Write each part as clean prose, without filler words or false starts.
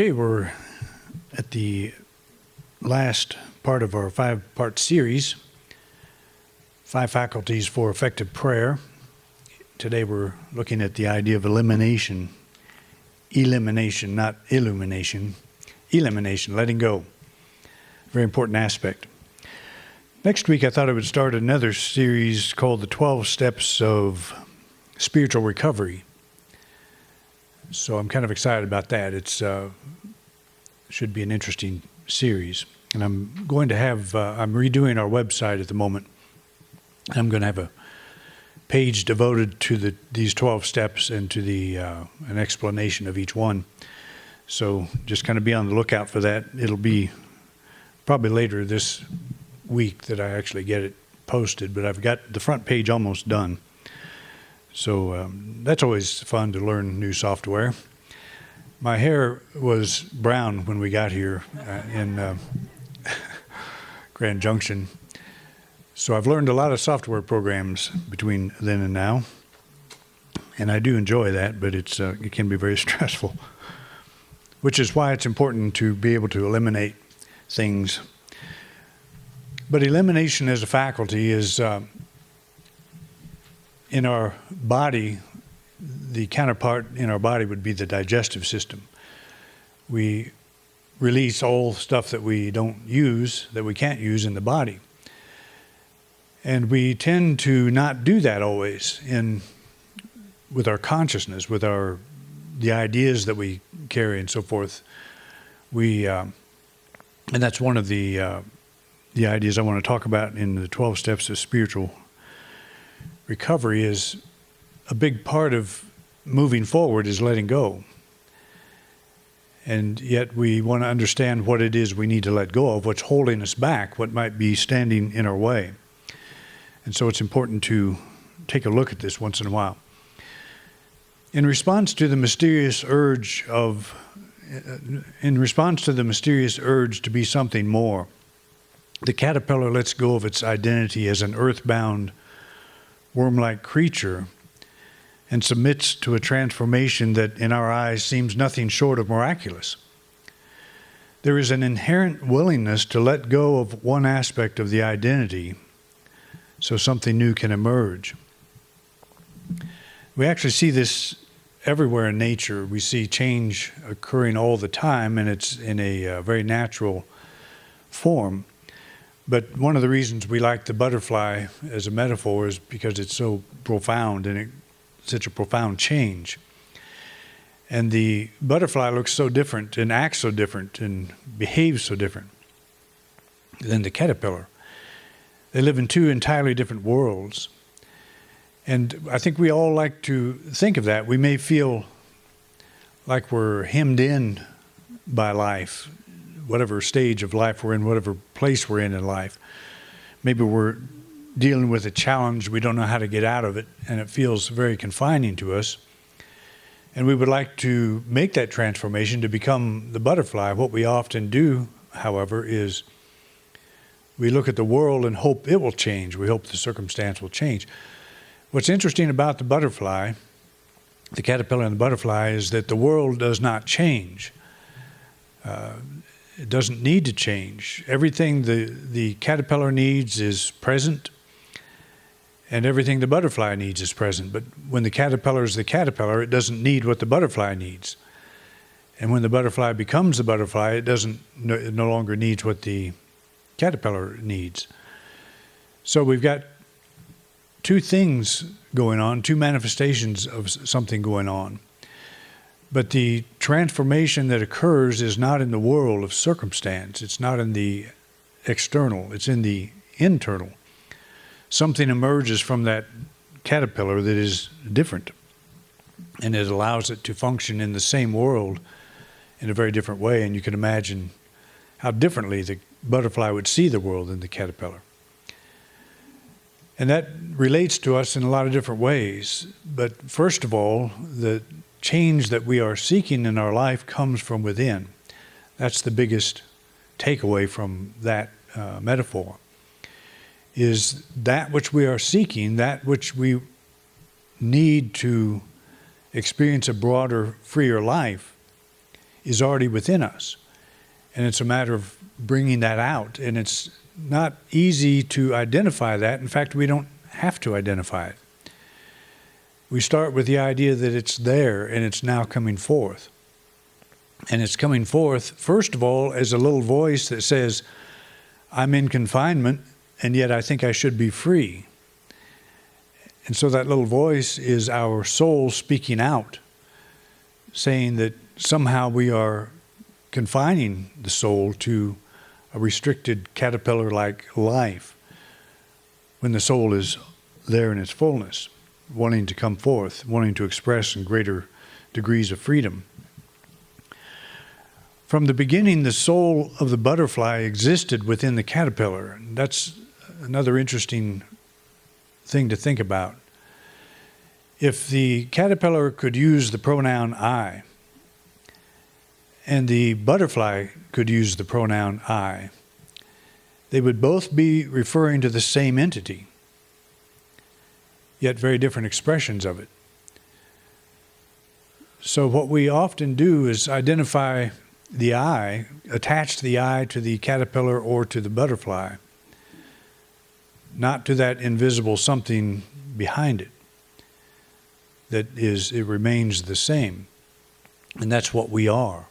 Okay, we're at the last part of our 5-part series, 5 Faculties for Effective Prayer. Today we're looking at the idea of elimination, not illumination, elimination, letting go. Very important aspect. Next week I thought I would start another series called the 12 Steps of Spiritual Recovery. So I'm kind of excited about that. It's should be an interesting series. And I'm going to have, I'm redoing our website at the moment. I'm going to have a page devoted to these 12 steps and to an explanation of each one. So just kind of be on the lookout for that. It'll be probably later this week that I actually get it posted, but I've got the front page almost done. So that's always fun to learn new software. My hair was brown when we got here in Grand Junction. So I've learned a lot of software programs between then and now. And I do enjoy that, but it can be very stressful. Which is why it's important to be able to eliminate things. But elimination as a faculty is... in our body, the counterpart in our body would be the digestive system. We release all stuff that we don't use, that we can't use in the body. And we tend to not do that always with our consciousness, with the ideas that we carry and so forth. And that's one of the ideas I want to talk about in the 12 Steps of Spiritual Recovery. Is a big part of moving forward is letting go. And yet we want to understand what it is we need to let go of, what's holding us back, what might be standing in our way. And so it's important to take a look at this once in a while. In response to the mysterious urge to be something more, the caterpillar lets go of its identity as an earthbound, worm-like creature and submits to a transformation that in our eyes seems nothing short of miraculous. There is an inherent willingness to let go of one aspect of the identity so something new can emerge. We actually see this everywhere in nature. We see change occurring all the time, and it's in a very natural form. But one of the reasons we like the butterfly as a metaphor is because it's so profound and it's such a profound change. And the butterfly looks so different and acts so different and behaves so different than the caterpillar. They live in 2 entirely different worlds. And I think we all like to think of that. We may feel like we're hemmed in by life, whatever stage of life we're in, whatever place we're in life. Maybe we're dealing with a challenge, we don't know how to get out of it, and it feels very confining to us. And we would like to make that transformation to become the butterfly. What we often do, however, is we look at the world and hope it will change. We hope the circumstance will change. What's interesting about the butterfly, the caterpillar and the butterfly, is that the world does not change. It doesn't need to change. Everything the caterpillar needs is present, and everything the butterfly needs is present. But when the caterpillar is the caterpillar, it doesn't need what the butterfly needs. And when the butterfly becomes the butterfly, it no longer needs what the caterpillar needs. So we've got 2 things going on, 2 manifestations of something going on. But the transformation that occurs is not in the world of circumstance. It's not in the external. It's in the internal. Something emerges from that caterpillar that is different, and it allows it to function in the same world in a very different way. And you can imagine how differently the butterfly would see the world than the caterpillar. And that relates to us in a lot of different ways. But first of all, the change that we are seeking in our life comes from within. That's the biggest takeaway from that metaphor. Is that which we are seeking, that which we need to experience a broader, freer life, is already within us. And it's a matter of bringing that out. And it's not easy to identify that. In fact, we don't have to identify it. We start with the idea that it's there and it's now coming forth. And it's coming forth, first of all, as a little voice that says, I'm in confinement, and yet I think I should be free. And so that little voice is our soul speaking out, saying that somehow we are confining the soul to a restricted caterpillar-like life when the soul is there in its fullness, wanting to come forth, wanting to express in greater degrees of freedom. From the beginning, the soul of the butterfly existed within the caterpillar. That's another interesting thing to think about. If the caterpillar could use the pronoun I, and the butterfly could use the pronoun I, they would both be referring to the same entity, yet very different expressions of it. So what we often do is identify the I, attach the I to the caterpillar or to the butterfly, not to that invisible something behind it. It remains the same. And that's what we are.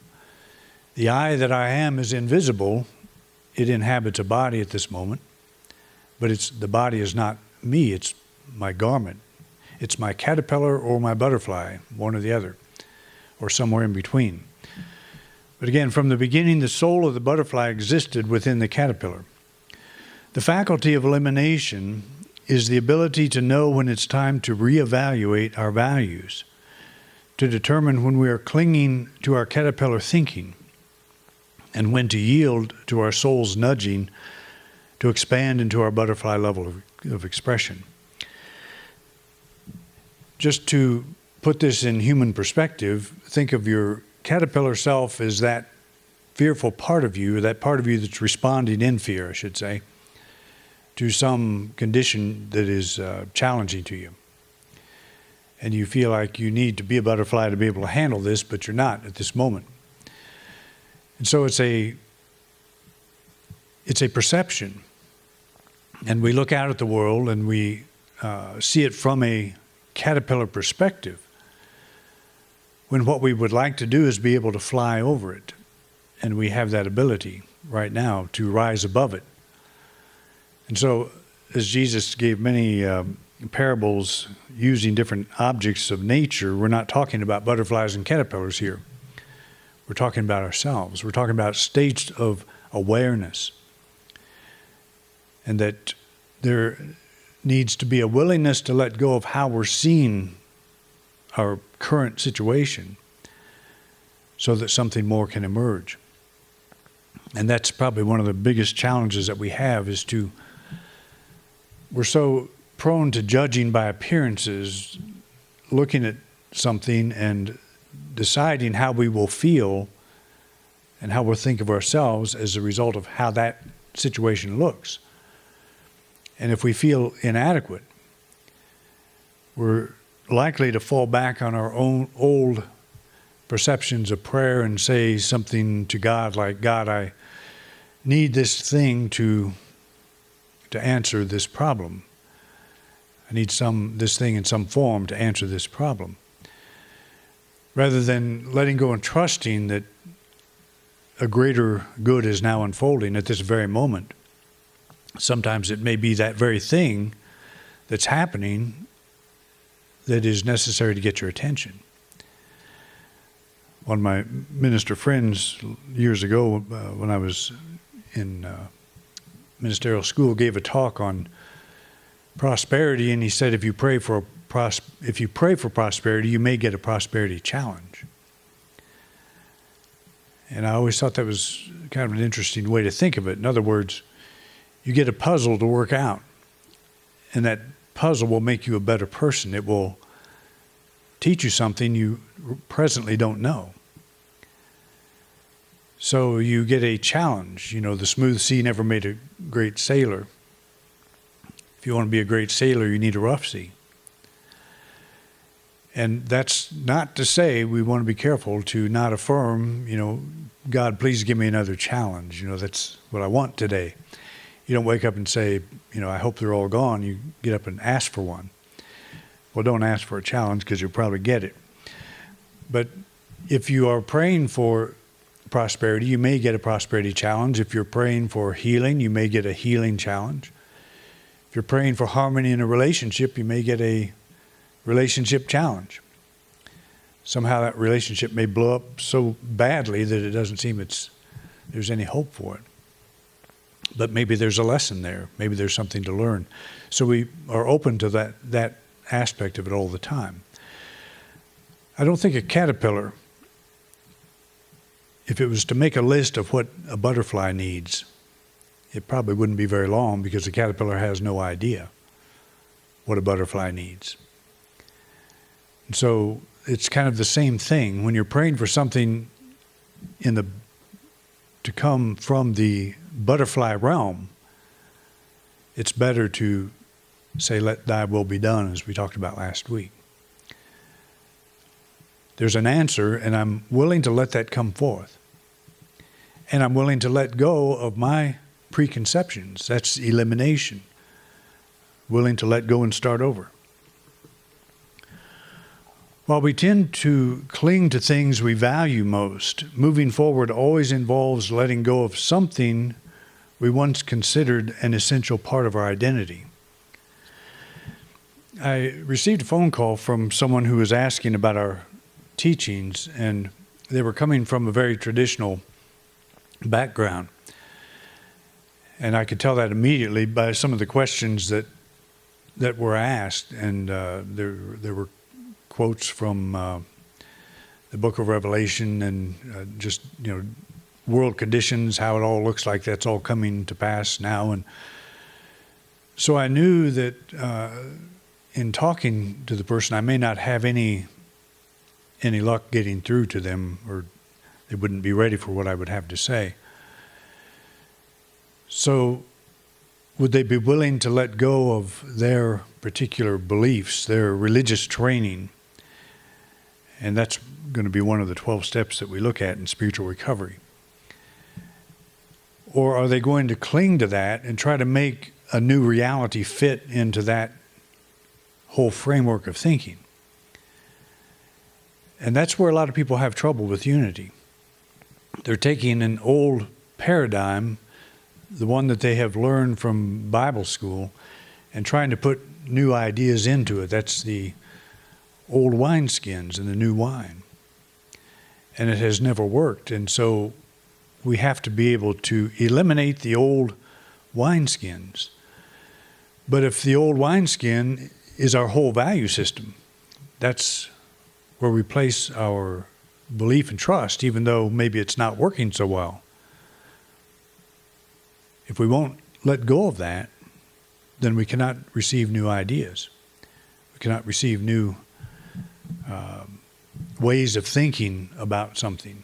The I that I am is invisible. It inhabits a body at this moment, but the body is not me, it's my garment. It's my caterpillar or my butterfly, one or the other, or somewhere in between. But again, from the beginning, the soul of the butterfly existed within the caterpillar. The faculty of elimination is the ability to know when it's time to reevaluate our values, to determine when we are clinging to our caterpillar thinking, and when to yield to our soul's nudging to expand into our butterfly level of expression. Just to put this in human perspective, think of your caterpillar self as that fearful part of you, that part of you that's responding in fear, I should say, to some condition that is challenging to you. And you feel like you need to be a butterfly to be able to handle this, but you're not at this moment. And so it's a perception. And we look out at the world and we see it from a caterpillar perspective, when what we would like to do is be able to fly over it. And we have that ability right now to rise above it. And so, as Jesus gave many parables using different objects of nature, we're not talking about butterflies and caterpillars here. We're talking about ourselves. We're talking about states of awareness. And that there needs to be a willingness to let go of how we're seeing our current situation so that something more can emerge. And that's probably one of the biggest challenges that we have is we're so prone to judging by appearances, looking at something and deciding how we will feel and how we'll think of ourselves as a result of how that situation looks. And if we feel inadequate, we're likely to fall back on our own old perceptions of prayer and say something to God like, God, I need this thing to answer this problem. I need this thing in some form to answer this problem. Rather than letting go and trusting that a greater good is now unfolding at this very moment. Sometimes it may be that very thing that's happening that is necessary to get your attention. One of my minister friends years ago, when I was in ministerial school, gave a talk on prosperity, and he said, if you pray for prosperity, you may get a prosperity challenge. And I always thought that was kind of an interesting way to think of it. In other words, you get a puzzle to work out, and that puzzle will make you a better person. It will teach you something you presently don't know. So you get a challenge. You know, the smooth sea never made a great sailor. If you want to be a great sailor, you need a rough sea. And that's not to say we want to be careful to not affirm, God, please give me another challenge. That's what I want today. You don't wake up and say, I hope they're all gone. You get up and ask for one. Well, don't ask for a challenge because you'll probably get it. But if you are praying for prosperity, you may get a prosperity challenge. If you're praying for healing, you may get a healing challenge. If you're praying for harmony in a relationship, you may get a relationship challenge. Somehow that relationship may blow up so badly that it doesn't seem there's any hope for it. But maybe there's a lesson there. Maybe there's something to learn. So we are open to that aspect of it all the time. I don't think a caterpillar, if it was to make a list of what a butterfly needs, it probably wouldn't be very long, because the caterpillar has no idea what a butterfly needs. And so it's kind of the same thing. When you're praying for something to come from the butterfly realm, it's better to say, let thy will be done, as we talked about last week. There's an answer, and I'm willing to let that come forth. And I'm willing to let go of my preconceptions. That's elimination. Willing to let go and start over. While we tend to cling to things we value most, moving forward always involves letting go of something we once considered an essential part of our identity. I received a phone call from someone who was asking about our teachings, and they were coming from a very traditional background. And I could tell that immediately by some of the questions that were asked, and there were quotes from the book of Revelation, and just world conditions, how it all looks like that's all coming to pass now. And so I knew that in talking to the person, I may not have any luck getting through to them, or they wouldn't be ready for what I would have to say. So would they be willing to let go of their particular beliefs, their religious training? And that's going to be one of the 12 steps that we look at in spiritual recovery. Or are they going to cling to that and try to make a new reality fit into that whole framework of thinking? And that's where a lot of people have trouble with unity. They're taking an old paradigm, the one that they have learned from Bible school, and trying to put new ideas into it. That's the old wineskins and the new wine. And it has never worked. And so we have to be able to eliminate the old wineskins. But if the old wineskin is our whole value system, that's where we place our belief and trust, even though maybe it's not working so well. If we won't let go of that, then we cannot receive new ideas. We cannot receive new ways of thinking about something.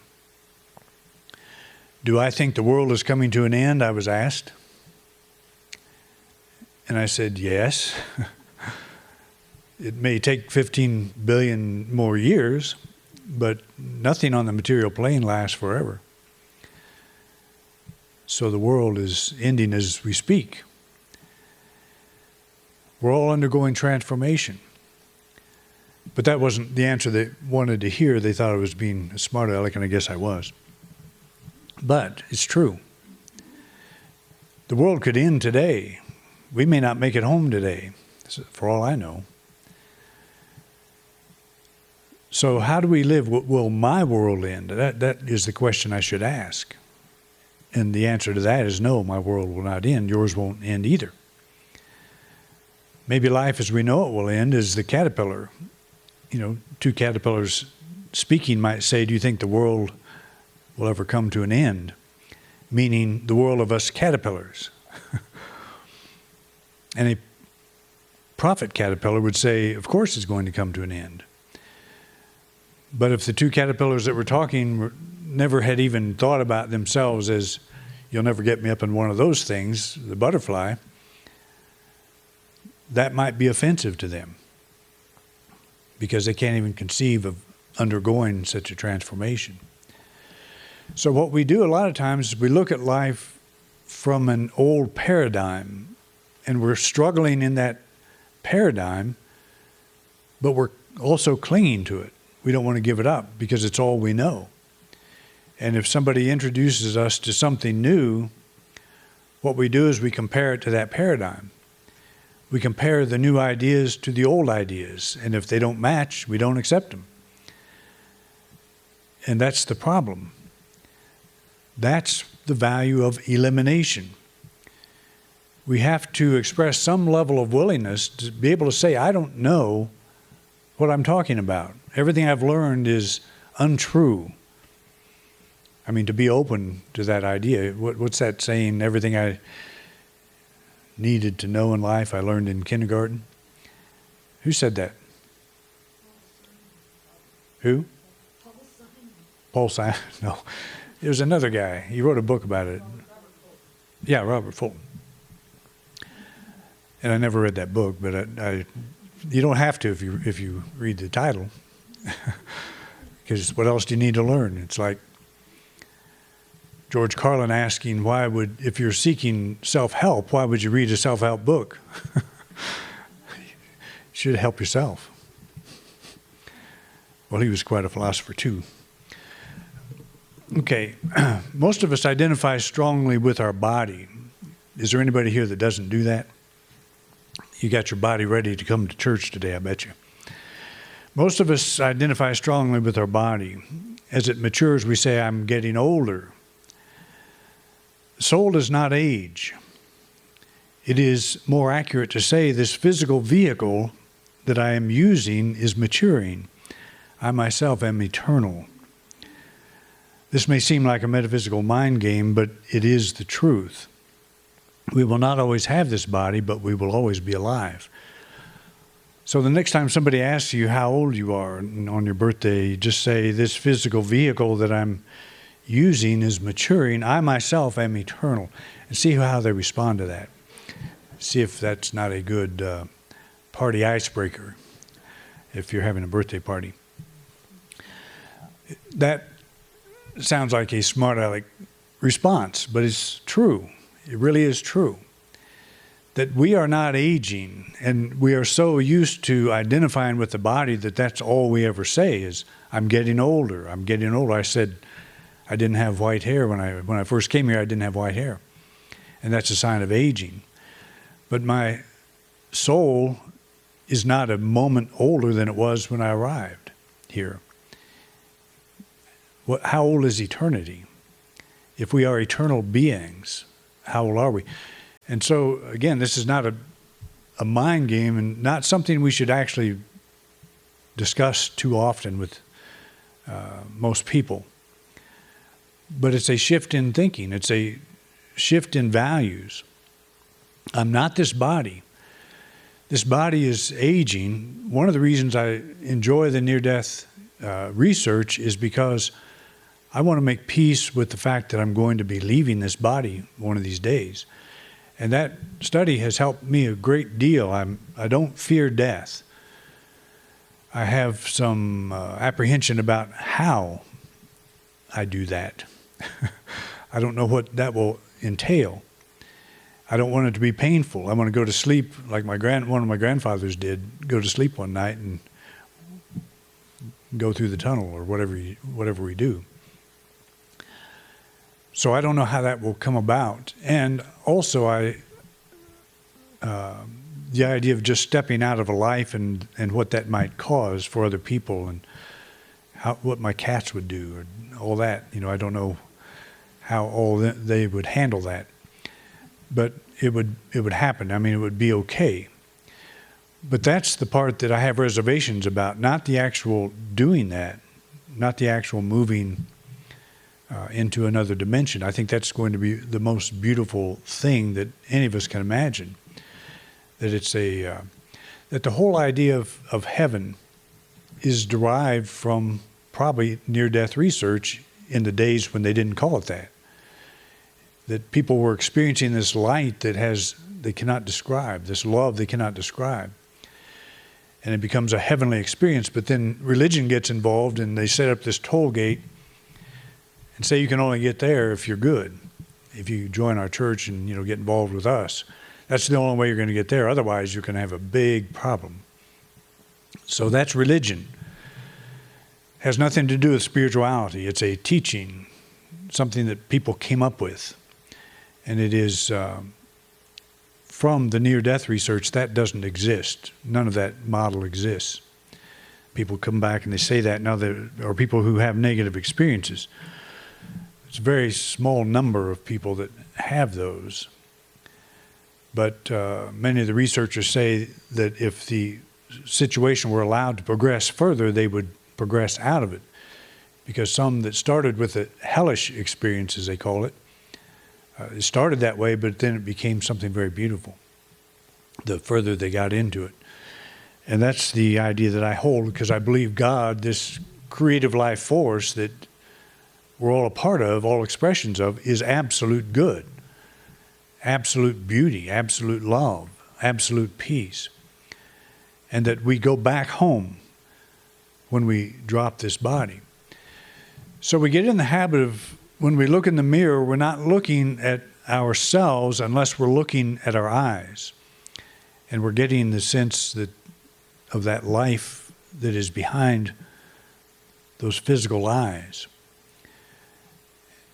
Do I think the world is coming to an end? I was asked. And I said, yes. It may take 15 billion more years, but nothing on the material plane lasts forever. So the world is ending as we speak. We're all undergoing transformation. But that wasn't the answer they wanted to hear. They thought I was being a smart aleck, and I guess I was. But it's true. The world could end today. We may not make it home today, for all I know. So how do we live? Will my world end? That is the question I should ask. And the answer to that is no, my world will not end. Yours won't end either. Maybe life as we know it will end as the caterpillar. Two caterpillars speaking might say, do you think the world will ever come to an end? Meaning the world of us caterpillars. And a prophet caterpillar would say, of course it's going to come to an end. But if the two caterpillars that were talking never had even thought about themselves as, you'll never get me up in one of those things, the butterfly, that might be offensive to them. because they can't even conceive of undergoing such a transformation. So what we do a lot of times is we look at life from an old paradigm, and we're struggling in that paradigm, but we're also clinging to it. We don't want to give it up because it's all we know. And if somebody introduces us to something new, what we do is we compare it to that paradigm. We compare the new ideas to the old ideas, and if they don't match, we don't accept them. And that's the problem. That's the value of elimination. We have to express some level of willingness to be able to say, I don't know what I'm talking about. Everything I've learned is untrue. I mean, to be open to that idea. What's that saying? Everything I needed to know in life, I learned in kindergarten. Who said that? Who? Paul Simon. No. It was another guy. He wrote a book about it. Yeah, Robert Fulton. And I never read that book, but you don't have to if you read the title. Because what else do you need to learn? It's like George Carlin asking, if you're seeking self-help, why would you read a self-help book? You should help yourself. Well, he was quite a philosopher too. Okay, most of us identify strongly with our body. Is there anybody here that doesn't do that? You got your body ready to come to church today, I bet you. Most of us identify strongly with our body. As it matures, we say, I'm getting older. Soul does not age. It is more accurate to say this physical vehicle that I am using is maturing. I myself am eternal. This may seem like a metaphysical mind game, but it is the truth. We will not always have this body, but we will always be alive. So the next time somebody asks you how old you are on your birthday, just say, this physical vehicle that I'm using is maturing. I myself am eternal. And see how they respond to that. See if that's not a good party icebreaker if you're having a birthday party. That sounds like a smart aleck response, but it's true. It really is true. That we are not aging, and we are so used to identifying with the body that that's all we ever say is, I'm getting older, I'm getting older. I said I didn't have white hair when I first came here, I didn't have white hair. And that's a sign of aging. But my soul is not a moment older than it was when I arrived here. How old is eternity? If we are eternal beings, how old are we? And so, again, this is not a mind game and not something we should actually discuss too often with most people. But it's a shift in thinking. It's a shift in values. I'm not this body. This body is aging. One of the reasons I enjoy the near-death research is because I want to make peace with the fact that I'm going to be leaving this body one of these days. And that study has helped me a great deal. I don't fear death. I have some apprehension about how I do that. I don't know what that will entail. I don't want it to be painful. I want to go to sleep like one of my grandfathers did, go to sleep one night and go through the tunnel or whatever we do. So I don't know how that will come about. And also the idea of just stepping out of a life and what that might cause for other people and what my cats would do and all that. I don't know how they would handle that. But it would happen. I mean, it would be okay. But that's the part that I have reservations about, not the actual doing that, not the actual moving into another dimension. I think that's going to be the most beautiful thing that any of us can imagine. That it's that the whole idea of heaven is derived from probably near-death research in the days when they didn't call it that. That people were experiencing this light that they cannot describe, this love they cannot describe. and it becomes a heavenly experience. But then religion gets involved, and they set up this toll gate and say you can only get there if you're good, if you join our church and get involved with us. That's the only way you're going to get there. Otherwise, you're going to have a big problem. So that's religion. Has nothing to do with spirituality. It's a teaching, something that people came up with. And it is from the near-death research, that doesn't exist. None of that model exists. People come back and they say that now, there are people who have negative experiences. It's a very small number of people that have those. But many of the researchers say that if the situation were allowed to progress further, they would progress out of it. Because some that started with a hellish experience, as they call it, it started that way, but then it became something very beautiful the further they got into it. And that's the idea that I hold, because I believe God, this creative life force that we're all a part of, all expressions of, is absolute good, absolute beauty, absolute love, absolute peace. And that we go back home when we drop this body. So we get in the habit of, when we look in the mirror, we're not looking at ourselves unless we're looking at our eyes. And we're getting the sense that of that life that is behind those physical eyes.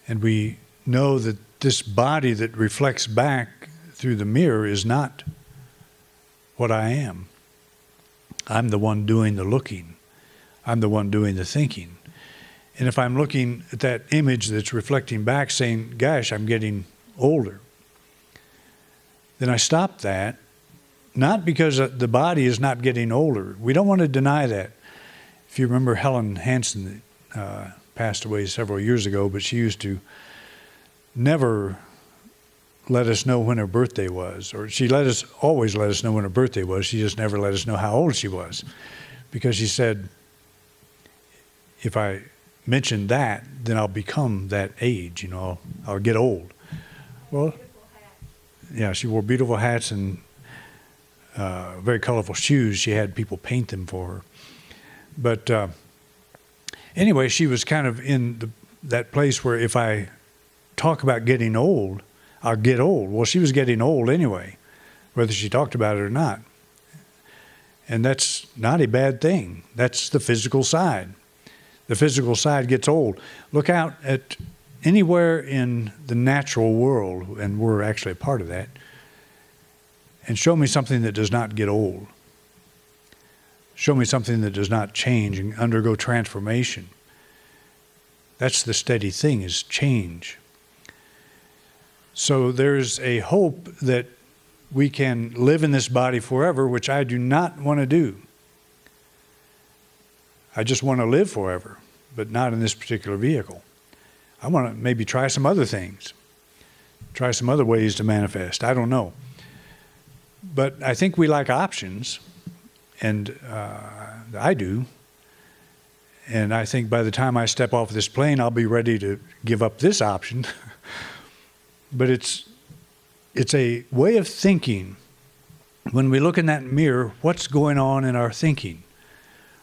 And we know that this body that reflects back through the mirror is not what I am. I'm the one doing the looking. I'm the one doing the thinking. And if I'm looking at that image that's reflecting back saying, gosh, I'm getting older, then I stop that, not because the body is not getting older. We don't want to deny that. If you remember Helen Hansen, passed away several years ago, but she used to never let us know when her birthday was, or she always let us know when her birthday was. She just never let us know how old she was, because she said, if I mention that, then I'll become that age, I'll get old. Well, yeah, she wore beautiful hats and very colorful shoes. She had people paint them for her. But anyway, she was kind of in that place where if I talk about getting old, I'll get old. Well, she was getting old anyway, whether she talked about it or not. And that's not a bad thing. That's the physical side. The physical side gets old. Look out at anywhere in the natural world, and we're actually a part of that, and show me something that does not get old. Show me something that does not change and undergo transformation. That's the steady thing, is change. So there's a hope that we can live in this body forever, which I do not want to do. I just want to live forever, but not in this particular vehicle. I want to maybe try some other things, try some other ways to manifest. I don't know. But I think we like options, and I do. And I think by the time I step off this plane, I'll be ready to give up this option. But it's a way of thinking. When we look in that mirror, what's going on in our thinking?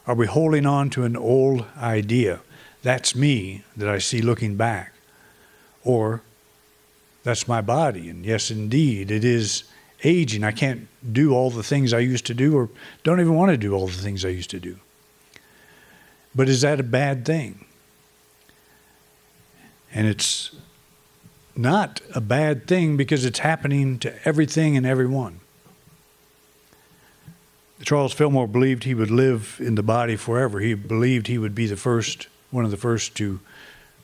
Are we holding on to an old idea? That's me that I see looking back. Or that's my body. And yes, indeed, it is aging. I can't do all the things I used to do, or don't even want to do all the things I used to do. But is that a bad thing? And it's not a bad thing because it's happening to everything and everyone. Charles Fillmore believed he would live in the body forever. He believed he would be one of the first to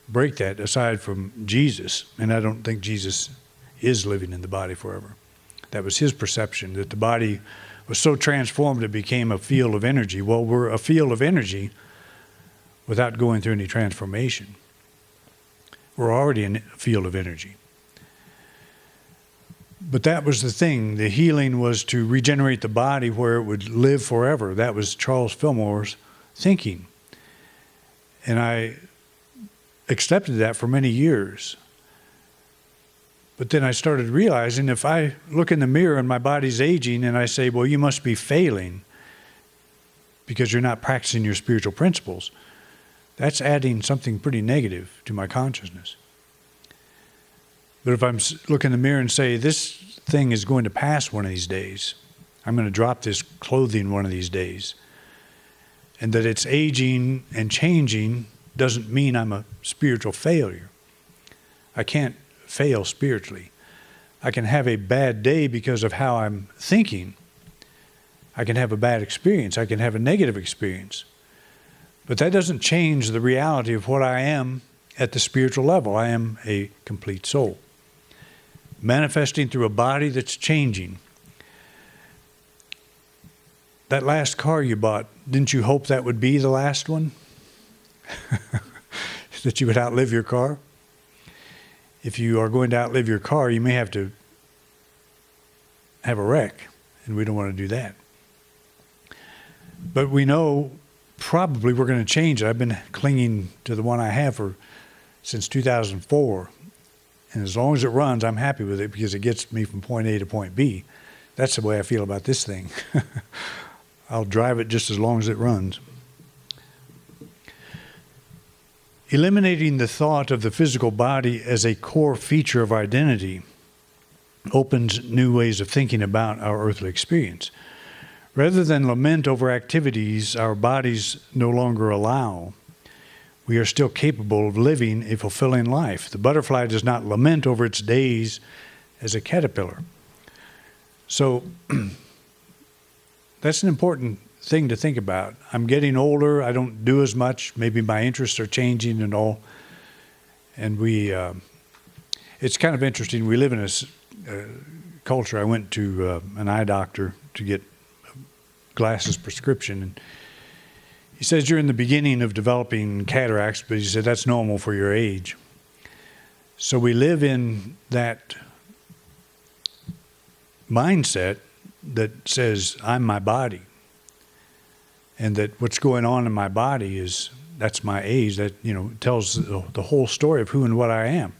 break that, aside from Jesus. And I don't think Jesus is living in the body forever. That was his perception, that the body was so transformed it became a field of energy. Well, we're a field of energy without going through any transformation. We're already in a field of energy. But that was the thing. The healing was to regenerate the body where it would live forever. That was Charles Fillmore's thinking. And I accepted that for many years. But then I started realizing, if I look in the mirror and my body's aging and I say, well, you must be failing, because you're not practicing your spiritual principles, that's adding something pretty negative to my consciousness. But if I'm look in the mirror and say, this thing is going to pass one of these days, I'm going to drop this clothing one of these days, and that it's aging and changing doesn't mean I'm a spiritual failure. I can't fail spiritually. I can have a bad day because of how I'm thinking. I can have a bad experience. I can have a negative experience. But that doesn't change the reality of what I am at the spiritual level. I am a complete soul, manifesting through a body that's changing. That last car you bought, didn't you hope that would be the last one? That you would outlive your car? If you are going to outlive your car, you may have to have a wreck, and we don't want to do that. But we know probably we're going to change it. I've been clinging to the one I have since 2004. And as long as it runs, I'm happy with it because it gets me from point A to point B. That's the way I feel about this thing. I'll drive it just as long as it runs. Eliminating the thought of the physical body as a core feature of identity opens new ways of thinking about our earthly experience. Rather than lament over activities our bodies no longer allow, we are still capable of living a fulfilling life. The butterfly does not lament over its days as a caterpillar. So that's an important thing to think about. I'm getting older. I don't do as much. Maybe my interests are changing and all. And it's kind of interesting. We live in a culture. I went to an eye doctor to get glasses prescription, and he says you're in the beginning of developing cataracts, but he said that's normal for your age. So we live in that mindset that says I'm my body, and that what's going on in my body that's my age. That tells the whole story of who and what I am.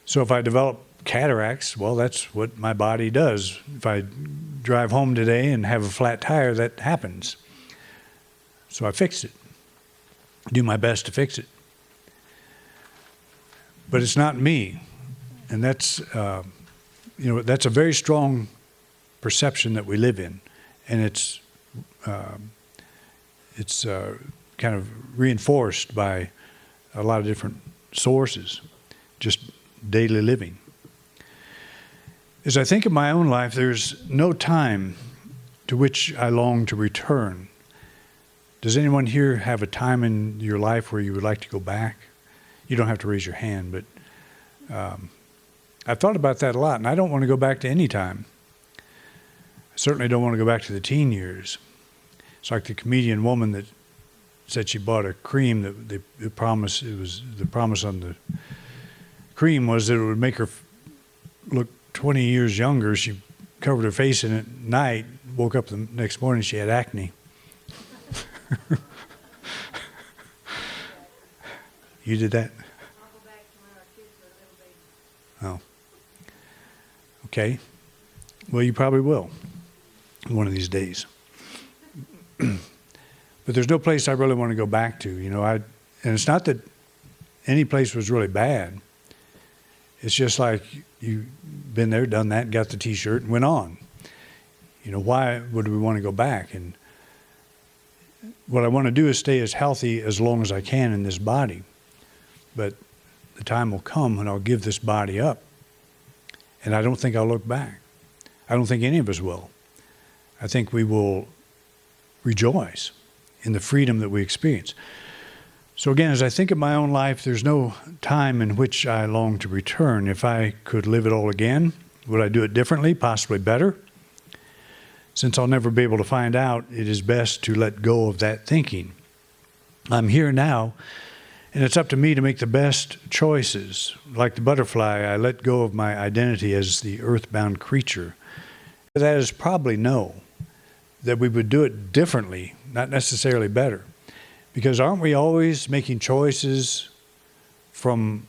So if I develop cataracts, well, that's what my body does. If I drive home today and have a flat tire, that happens. So I fix it. Do my best to fix it. But it's not me. And that's, that's a very strong perception that we live in. And it's kind of reinforced by a lot of different sources, just daily living. As I think of my own life, there's no time to which I long to return. Does anyone here have a time in your life where you would like to go back? You don't have to raise your hand, but I've thought about that a lot, and I don't want to go back to any time. I certainly don't want to go back to the teen years. It's like the comedian woman that said she bought a cream that the promise on the cream was that it would make her look 20 years younger. She covered her face in it at night, woke up the next morning, she had acne. You did that? Oh. Okay. Well, you probably will one of these days. But there's no place I really want to go back to. And it's not that any place was really bad. It's just like you've been there, done that, got the T-shirt, and went on. Why would we want to go back? And what I want to do is stay as healthy as long as I can in this body. But the time will come when I'll give this body up. And I don't think I'll look back. I don't think any of us will. I think we will rejoice in the freedom that we experience. So again, as I think of my own life, there's no time in which I long to return. If I could live it all again, would I do it differently, possibly better? Since I'll never be able to find out, it is best to let go of that thinking. I'm here now, and it's up to me to make the best choices. Like the butterfly, I let go of my identity as the earthbound creature. That is probably no, that we would do it differently, not necessarily better. Because aren't we always making choices from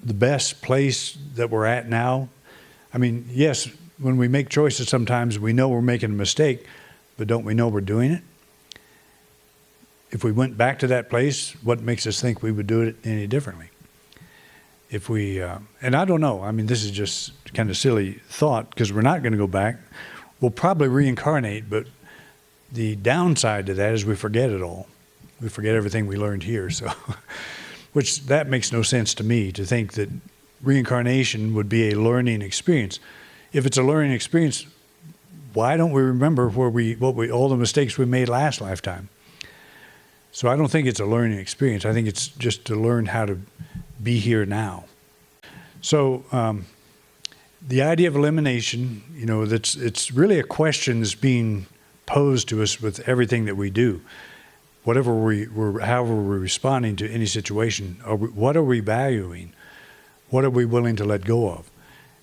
the best place that we're at now? I mean, yes, when we make choices sometimes we know we're making a mistake, but don't we know we're doing it? If we went back to that place, what makes us think we would do it any differently? If we, and I don't know, I mean, this is just kind of silly thought because we're not going to go back. We'll probably reincarnate, but the downside to that is we forget it all. We forget everything we learned here. So, which that makes no sense to me, to think that reincarnation would be a learning experience. If it's a learning experience, why don't we remember all the mistakes we made last lifetime? So I don't think it's a learning experience. I think it's just to learn how to be here now. So the idea of elimination, it's really a question that's being posed to us with everything that we do. However we're responding to any situation, what are we valuing? What are we willing to let go of?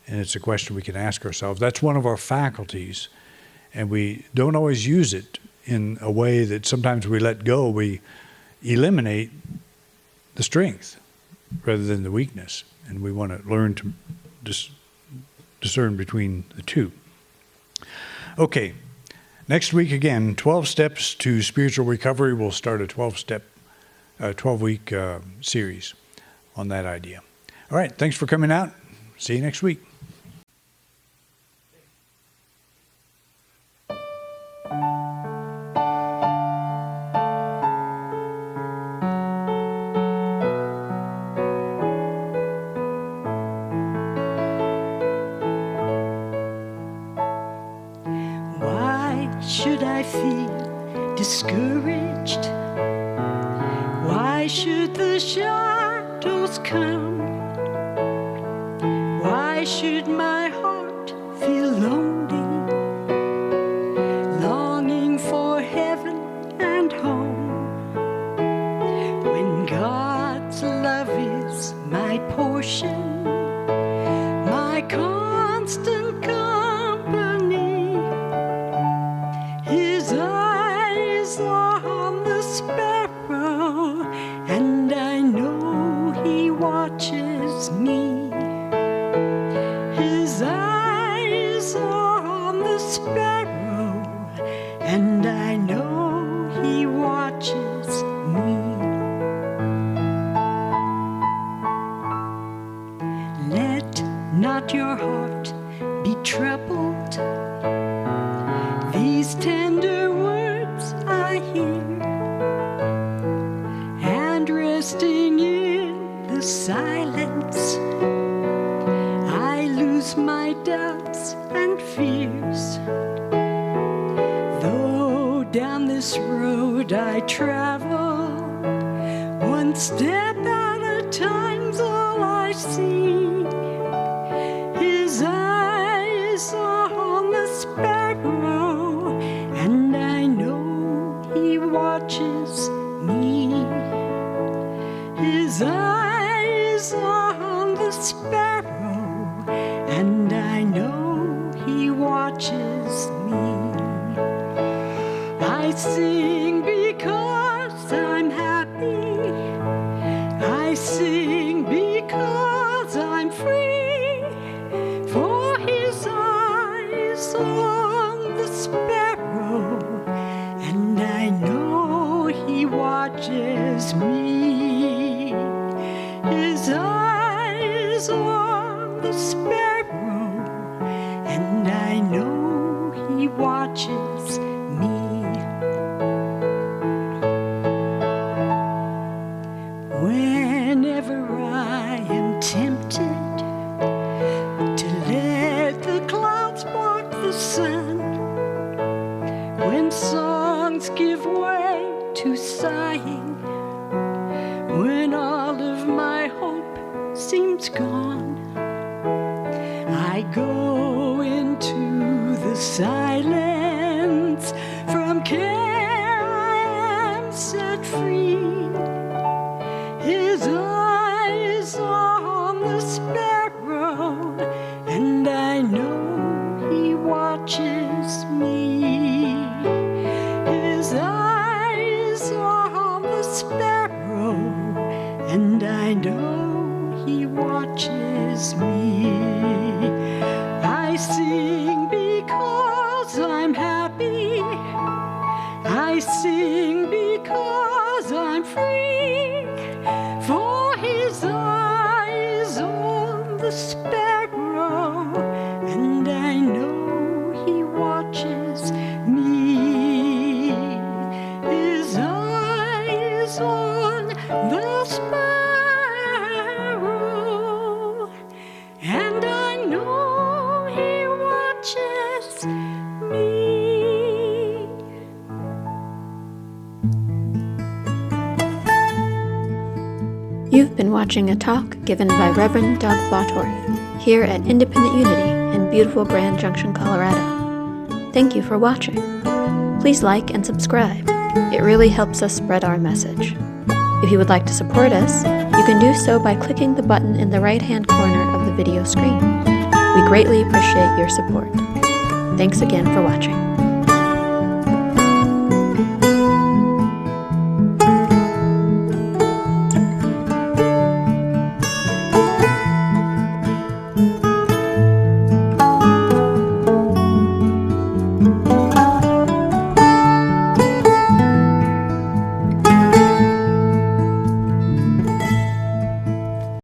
And it's a question we can ask ourselves. That's one of our faculties, and we don't always use it in a way that sometimes we let go. We eliminate the strength rather than the weakness, and we want to learn to discern between the two. Okay, next week again, 12 steps to spiritual recovery. We'll start a 12-week series on that idea. All right, thanks for coming out. See you next week. Should I feel discouraged? Why should the shadows come? Why should my heart feel lonely, longing for heaven and home, when God's love is my portion, my constant company? His eyes are on the sparrow, and I know He watches me. His eyes are on the sparrow, and I know He watches me. Let not your heart be troubled. These tender words I hear, and resting in the silence, I lose my doubts and fears. Though down this road I travel, one step at a time's all I see. His eyes are on the sparrow, and I know He watches me. His eyes are on the sparrow, and I know He watches me. I sing because I'm happy. I sing because I'm free, for His eyes on the sparrow, and I know He watches me. His eyes on the sparrow, and I know He watches me. Whenever I am tempted to let the clouds block the sun, when songs give way to sighing, when all of my hope seems gone, I go into the silence. From care I am set free. His eyes are on the sparrow, and I know He watches me. His eyes are on the sparrow, and I know He watches me. I sing because I'm happy. the sparrow, and I know he watches me. His eye is on the sparrow, and I know he watches me. You've been watching a talk given by Reverend Doug Bottorff here at Independent Unity in beautiful Grand Junction, Colorado. Thank you for watching. Please like and subscribe. It really helps us spread our message. If you would like to support us, you can do so by clicking the button in the right-hand corner of the video screen. We greatly appreciate your support. Thanks again for watching.